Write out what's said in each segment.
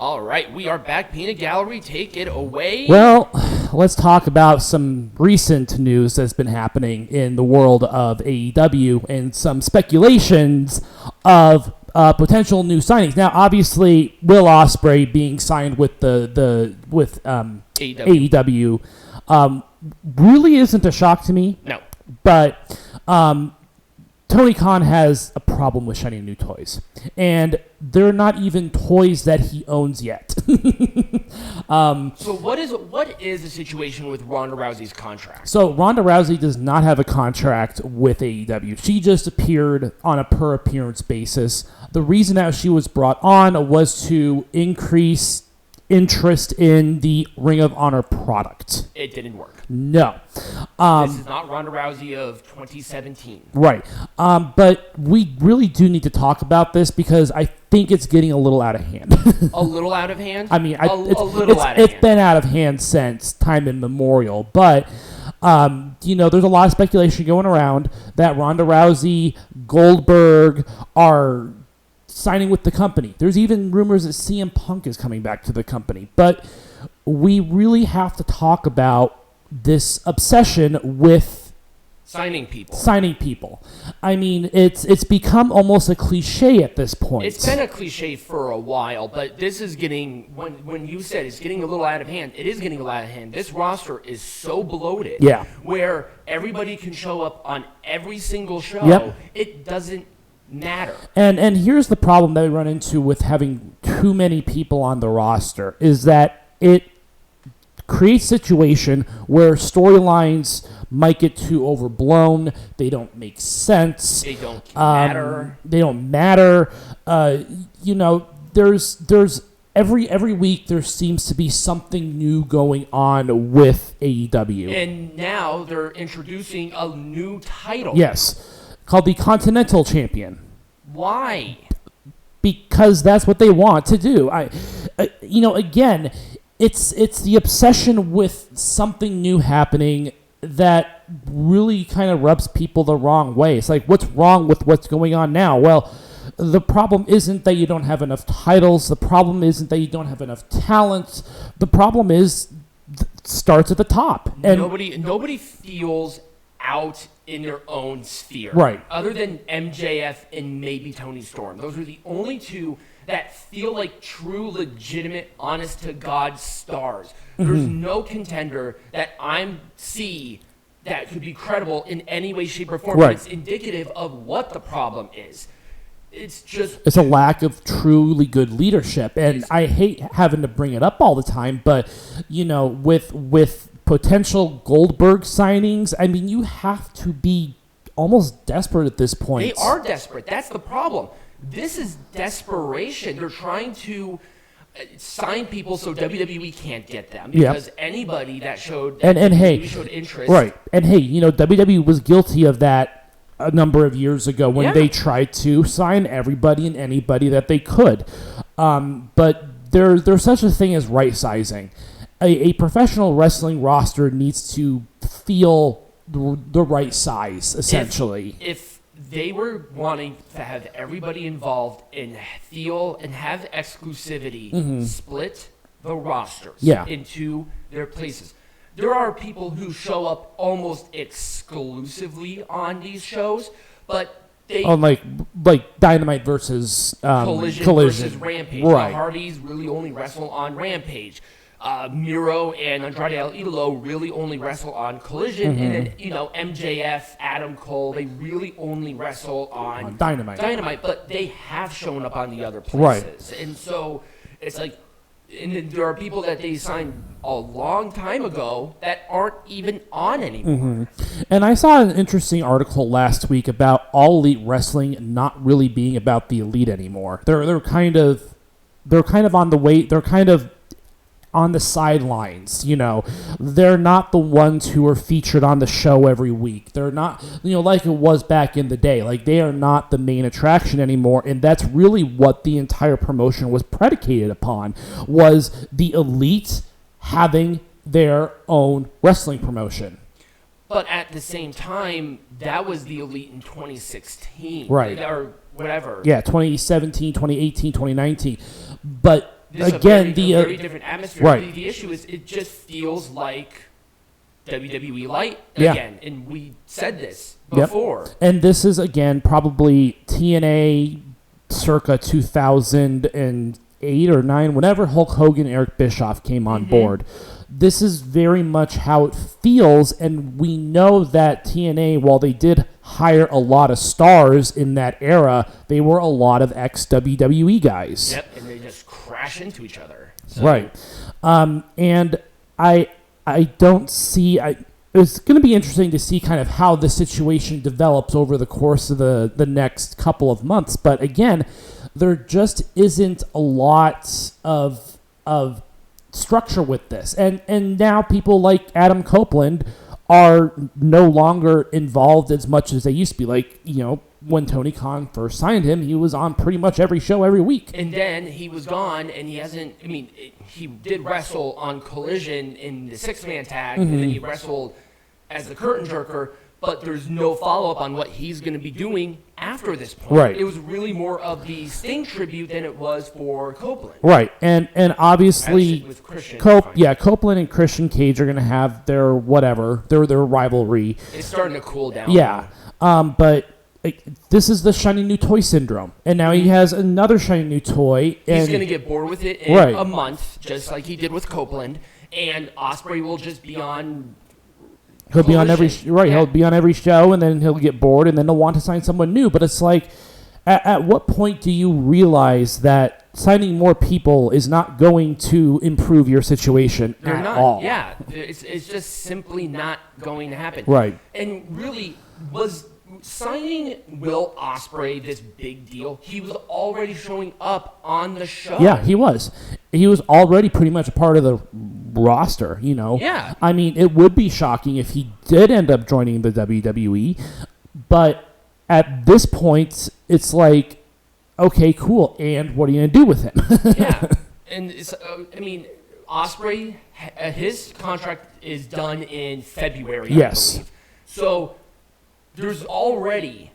All right, we are back. Peanut Gallery, take it away. Well, let's talk about some recent news that's been happening in the world of AEW and some speculations of potential new signings. Now, obviously, Will Ospreay being signed with AEW really isn't a shock to me. No, but Tony Khan has a problem with shiny new toys, and they're not even toys that he owns yet. So what is the situation with Ronda Rousey's contract? So Ronda Rousey does not have a contract with AEW. She just appeared on a per appearance basis. The reason that she was brought on was to increase interest in the Ring of Honor product. It didn't work. No. This is not Ronda Rousey of 2017. Right. But we really do need to talk about this because I think it's getting a little out of hand. A little out of hand? I mean, it's been out of hand since time immemorial. But, there's a lot of speculation going around that Ronda Rousey, Goldberg are signing with the company. There's even rumors that CM Punk is coming back to the company. But we really have to talk about this obsession with signing people. I mean, it's become almost a cliche at this point. It's been a cliche for a while, but this is getting, when you said it's getting a little out of hand, it is getting a little out of hand. This roster is so bloated. Yeah. Where everybody can show up on every single show. Yep. It doesn't matter. And here's the problem that we run into with having too many people on the roster is that it creates a situation where storylines might get too overblown. They don't make sense. They don't matter. There's every week there seems to be something new going on with AEW. And now they're introducing a new title. Yes, called the Continental Champion. Why? Because that's what they want to do. Again, it's the obsession with something new happening that really kind of rubs people the wrong way. It's like, what's wrong with what's going on now? Well, the problem isn't that you don't have enough titles. The problem isn't that you don't have enough talent. The problem starts at the top. And nobody feels out in their own sphere. Right. Other than MJF and maybe Tony Storm. Those are the only two that feel like true, legitimate, honest-to-God stars. There's no contender that I see that could be credible in any way, shape, or form. Right. It's indicative of what the problem is. It's a lack of truly good leadership. And I hate having to bring it up all the time, but, with potential Goldberg signings, I mean, you have to be almost desperate at this point. They are desperate. That's the problem. This is desperation. They're trying to sign people so WWE can't get them because anybody that showed showed interest. Right. And hey, WWE was guilty of that a number of years ago when they tried to sign everybody and anybody that they could. But there's such a thing as right sizing. A professional wrestling roster needs to feel the right size, essentially. If they were wanting to have everybody involved and feel and have exclusivity, split the rosters into their places. There are people who show up almost exclusively on these shows, but they like Dynamite versus Collision versus Rampage. Right. The Hardys really only wrestle on Rampage. Miro and Andrade El Idolo really only wrestle on Collision, and then MJF, Adam Cole, they really only wrestle on Dynamite. But they have shown up on the other places, and so it's like, and then there are people that they signed a long time ago that aren't even on anymore. And I saw an interesting article last week about All Elite Wrestling not really being about the elite anymore. They're kind of on the way. They're kind of on the sidelines, they're not the ones who are featured on the show every week. They're not, like it was back in the day. Like, they are not the main attraction anymore, and that's really what the entire promotion was predicated upon, was the elite having their own wrestling promotion. But at the same time, that was the elite in 2016. Right. Or whatever. Yeah, 2017, 2018, 2019. But again, a very different atmosphere. Right. The issue is it just feels like WWE Light again, and we said this before. Yep. And this is, again, probably TNA circa 2008 or 9, whenever Hulk Hogan and Eric Bischoff came on board. This is very much how it feels, and we know that TNA, while they did hire a lot of stars in that era, they were a lot of ex-WWE guys. Yep, and they just crash into each other. So. Right. And I don't see... It's going to be interesting to see kind of how the situation develops over the course of the next couple of months. But again, there just isn't a lot of structure with this. And now people like Adam Copeland are no longer involved as much as they used to be. Like, when Tony Khan first signed him, he was on pretty much every show every week. And then he was gone, and he hasn't... he did wrestle on Collision in the six-man tag, and then he wrestled as the curtain jerker, but there's no follow-up on what he's going to be doing after this point. Right. It was really more of the Sting tribute than it was for Copeland. Right, and obviously, with Christian, Copeland and Christian Cage are going to have their rivalry. It's starting to cool down. Yeah, but this is the shiny new toy syndrome, and now he has another shiny new toy. And he's going to get bored with it in a month, just like he did with Copeland, and Ospreay will just be on... He'll be on every He'll be on every show, and then he'll get bored, and then he'll want to sign someone new. But it's like, at what point do you realize that signing more people is not going to improve your situation at all? Yeah, it's just simply not going to happen. Right. And really, was signing Will Ospreay this big deal? He was already showing up on the show. Yeah, he was. He was already pretty much a part of the roster, Yeah. I mean, it would be shocking if he did end up joining the WWE, but at this point, it's like, okay, cool, and what are you going to do with him? Yeah. And, Ospreay, his contract is done in February, I believe. So there's already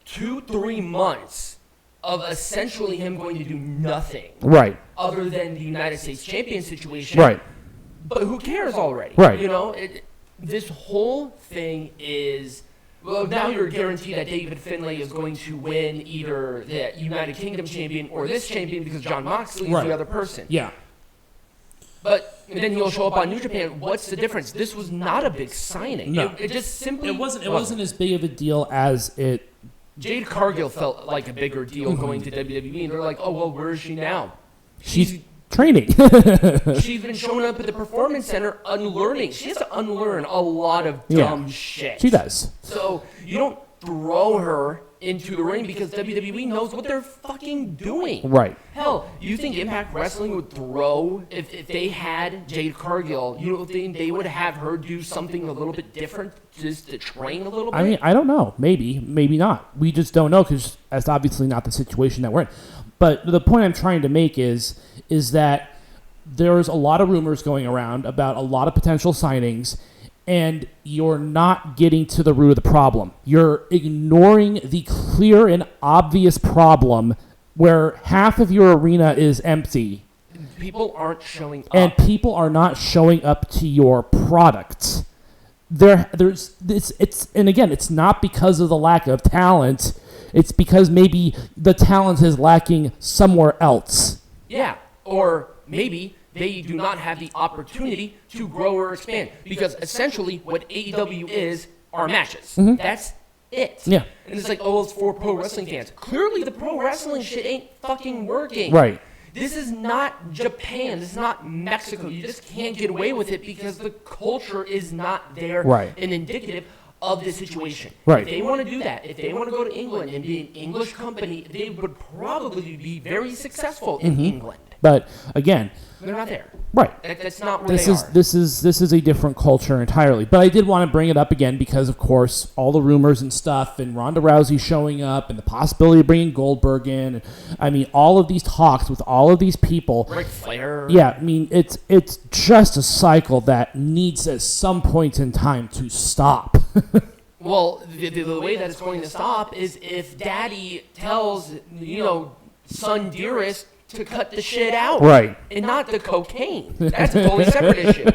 2-3 months of essentially him going to do nothing. Right. Other than the United States champion situation. Right. But who cares already? Right. This whole thing is... Well, now you're guaranteed that David Finlay is going to win either the United Kingdom champion or this champion because Jon Moxley is the other person. Yeah. But then he'll show up on New Japan. What's the difference? This was not a big signing. No. It just simply... It wasn't as big of a deal as it... Jade Cargill felt like a bigger deal going to WWE, and they're like, oh, well, where is she now? She's training. She's been showing up at the Performance Center unlearning. She has to unlearn a lot of dumb shit. She does. So you don't throw her into the ring because WWE knows what they're fucking doing. Right. Hell, you think Impact Wrestling would throw, if they had Jade Cargill, you don't think they would have her do something a little bit different just to train a little bit? I mean, I don't know. Maybe not. We just don't know because that's obviously not the situation that we're in. But the point I'm trying to make is that there's a lot of rumors going around about a lot of potential signings, and you're not getting to the root of the problem. You're ignoring the clear and obvious problem where half of your arena is empty. People aren't showing up. And people are not showing up to your product. And again, it's not because of the lack of talent. It's because maybe the talent is lacking somewhere else. Yeah, or maybe they do not have the opportunity to grow or expand. Because essentially what AEW is are matches. Mm-hmm. That's it. Yeah. And it's like, oh, it's for pro wrestling fans. Clearly the pro wrestling shit ain't fucking working. Right. This is not Japan. This is not Mexico. You just can't get away with it because the culture is not there and indicative of the situation. Right. If they want to do that, if they want to go to England and be an English company, they would probably be very successful in England. But again, they're not there. Right. That's not where they are. This is a different culture entirely. But I did want to bring it up again because, of course, all the rumors and stuff, and Ronda Rousey showing up, and the possibility of bringing Goldberg in. I mean, all of these talks with all of these people. Ric Flair. Yeah, I mean, it's just a cycle that needs at some point in time to stop. Well, the way that it's going to stop is if Daddy tells, son dearest, to cut the shit out. Right. And not the cocaine. That's a totally separate issue.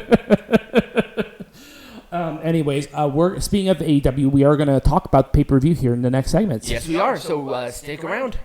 Anyways, we're speaking of AEW, we are going to talk about pay-per-view here in the next segments. Yes, we are. So stick around.